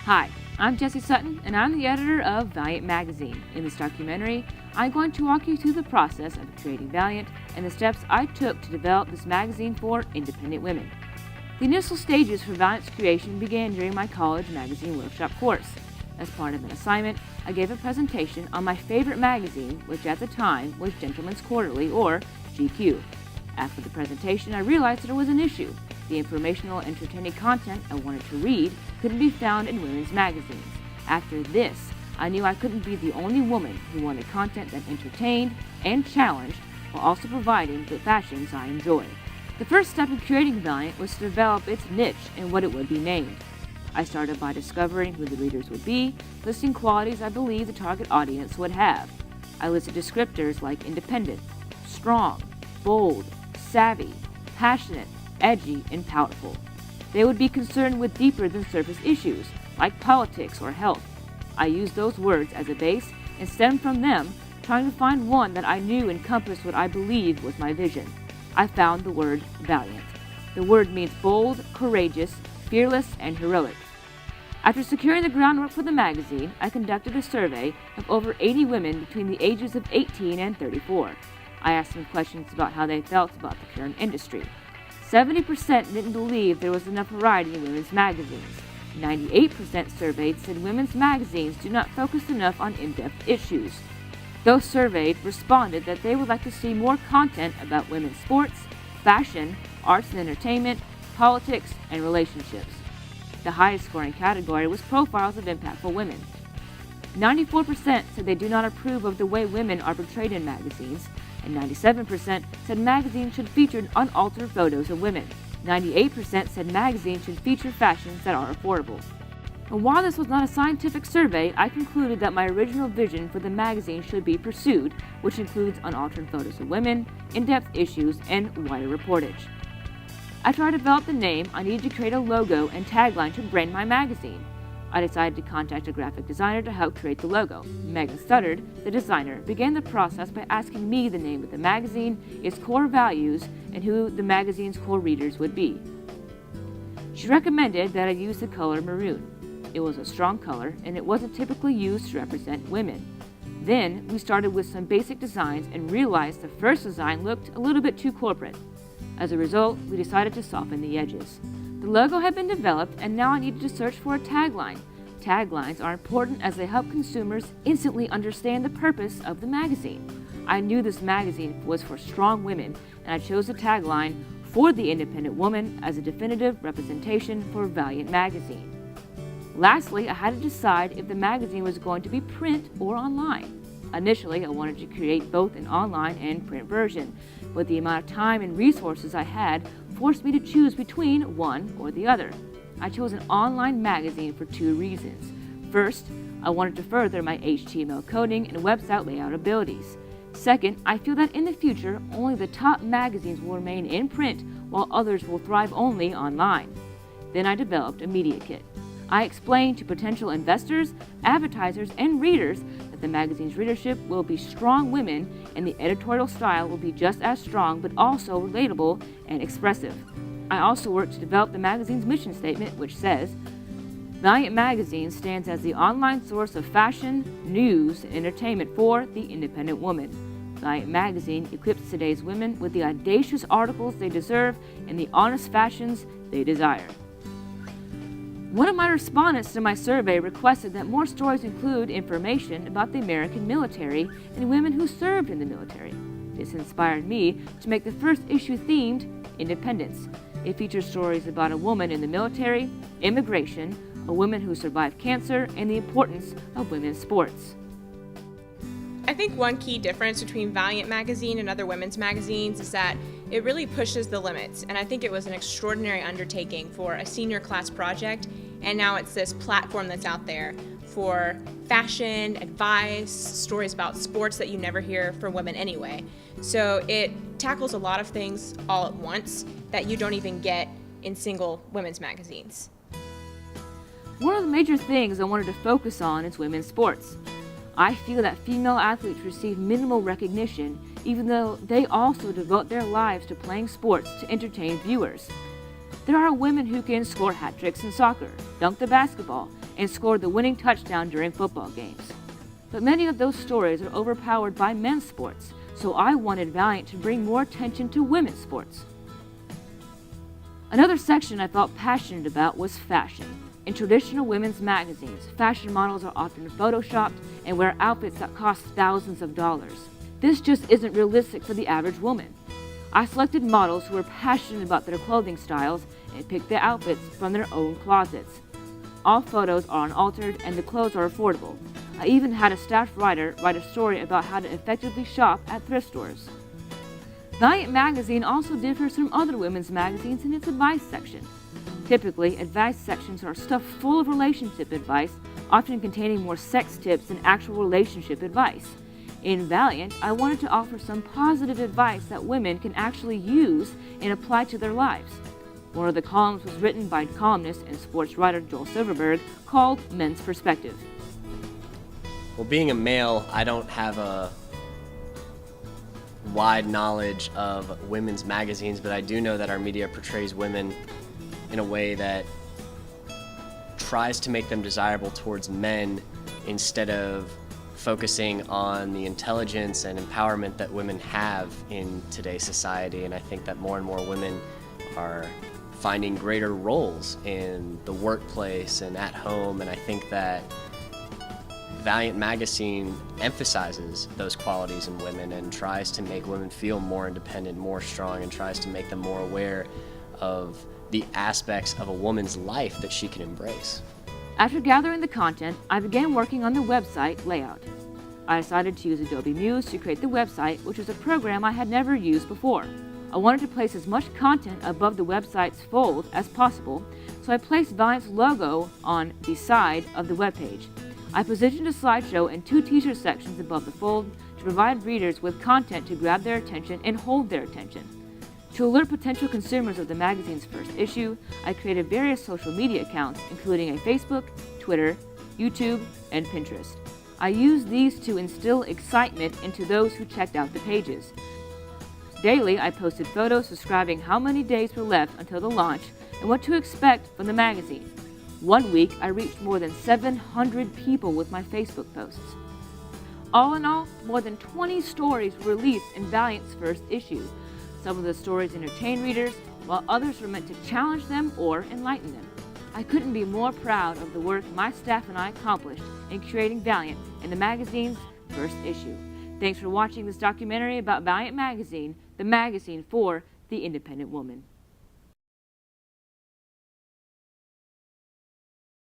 Hi, I'm Jessie Sutton, and I'm the editor of Valiant Magazine. In this documentary, I'm going to walk you through the process of creating Valiant and the steps I took to develop this magazine for independent women. The initial stages for Valiant's creation began during my college magazine workshop course. As part of an assignment, I gave a presentation on my favorite magazine, which at the time was Gentleman's Quarterly, or GQ. After the presentation, I realized that there was an issue. The informational, entertaining content I wanted to read couldn't be found in women's magazines. After this, I knew I couldn't be the only woman who wanted content that entertained and challenged while also providing the fashions I enjoy. The first step in creating Valiant was to develop its niche and what it would be named. I started by discovering who the readers would be, listing qualities I believed the target audience would have. I listed descriptors like independent, strong, bold, savvy, passionate, edgy, and powerful. They would be concerned with deeper than surface issues, like politics or health. I used those words as a base and stemmed from them, trying to find one that I knew encompassed what I believed was my vision. I found the word Valiant. The word means bold, courageous, fearless, and heroic. After securing the groundwork for the magazine, I conducted a survey of over 80 women between the ages of 18 and 34. I asked them questions about how they felt about the current industry. 70% didn't believe there was enough variety in women's magazines. 98% surveyed said women's magazines do not focus enough on in-depth issues. Those surveyed responded that they would like to see more content about women's sports, fashion, arts and entertainment, politics, and relationships. The highest scoring category was profiles of impactful women. 94% said they do not approve of the way women are portrayed in magazines, and 97% said magazines should feature unaltered photos of women. 98% said magazines should feature fashions that are affordable. And while this was not a scientific survey, I concluded that my original vision for the magazine should be pursued, which includes unaltered photos of women, in-depth issues, and wider reportage. After I developed the name, I needed to create a logo and tagline to brand my magazine. I decided to contact a graphic designer to help create the logo. Megan Studdard, the designer, began the process by asking me the name of the magazine, its core values, and who the magazine's core readers would be. She recommended that I use the color maroon. It was a strong color, and it wasn't typically used to represent women. Then, we started with some basic designs and realized the first design looked a little bit too corporate. As a result, we decided to soften the edges. The logo had been developed, and now I needed to search for a tagline. Taglines are important as they help consumers instantly understand the purpose of the magazine. I knew this magazine was for strong women, and I chose the tagline, "For the Independent Woman," as a definitive representation for Valiant Magazine. Lastly, I had to decide if the magazine was going to be print or online. Initially, I wanted to create both an online and print version, but the amount of time and resources I had forced me to choose between one or the other. I chose an online magazine for two reasons. First, I wanted to further my HTML coding and website layout abilities. Second, I feel that in the future, only the top magazines will remain in print while others will thrive only online. Then I developed a media kit. I explained to potential investors, advertisers, and readers that the magazine's readership will be strong women and the editorial style will be just as strong but also relatable and expressive. I also worked to develop the magazine's mission statement, which says, "Valiant Magazine stands as the online source of fashion, news, and entertainment for the independent woman. Valiant Magazine equips today's women with the audacious articles they deserve and the honest fashions they desire." One of my respondents to my survey requested that more stories include information about the American military and women who served in the military. This inspired me to make the first issue themed Independence. It features stories about a woman in the military, immigration, a woman who survived cancer, and the importance of women's sports. I think one key difference between Valiant Magazine and other women's magazines is that it really pushes the limits, and I think it was an extraordinary undertaking for a senior class project, and now it's this platform that's out there for fashion, advice, stories about sports that you never hear from women anyway. So it tackles a lot of things all at once that you don't even get in single women's magazines. One of the major things I wanted to focus on is women's sports. I feel that female athletes receive minimal recognition, even though they also devote their lives to playing sports to entertain viewers. There are women who can score hat tricks in soccer, dunk the basketball, and scored the winning touchdown during football games. But many of those stories are overpowered by men's sports, so I wanted Valiant to bring more attention to women's sports. Another section I felt passionate about was fashion. In traditional women's magazines, fashion models are often photoshopped and wear outfits that cost thousands of dollars. This just isn't realistic for the average woman. I selected models who were passionate about their clothing styles and picked the outfits from their own closets. All photos are unaltered and the clothes are affordable. I even had a staff writer write a story about how to effectively shop at thrift stores. Valiant Magazine also differs from other women's magazines in its advice section. Typically, advice sections are stuffed full of relationship advice, often containing more sex tips than actual relationship advice. In Valiant, I wanted to offer some positive advice that women can actually use and apply to their lives. One of the columns was written by columnist and sports writer Joel Silverberg, called Men's Perspective. Well, being a male, I don't have a wide knowledge of women's magazines, but I do know that our media portrays women in a way that tries to make them desirable towards men instead of focusing on the intelligence and empowerment that women have in today's society. And I think that more and more women are finding greater roles in the workplace and at home, and I think that Valiant Magazine emphasizes those qualities in women and tries to make women feel more independent, more strong, and tries to make them more aware of the aspects of a woman's life that she can embrace. After gathering the content, I began working on the website layout. I decided to use Adobe Muse to create the website, which was a program I had never used before. I wanted to place as much content above the website's fold as possible, so I placed Valiant's logo on the side of the webpage. I positioned a slideshow and 2 teaser sections above the fold to provide readers with content to grab their attention and hold their attention. To alert potential consumers of the magazine's first issue, I created various social media accounts, including a Facebook, Twitter, YouTube, and Pinterest. I used these to instill excitement into those who checked out the pages. Daily, I posted photos describing how many days were left until the launch and what to expect from the magazine. One week, I reached more than 700 people with my Facebook posts. All in all, more than 20 stories were released in Valiant's first issue. Some of the stories entertain readers, while others were meant to challenge them or enlighten them. I couldn't be more proud of the work my staff and I accomplished in creating Valiant in the magazine's first issue. Thanks for watching this documentary about Valiant Magazine, the magazine for the independent woman.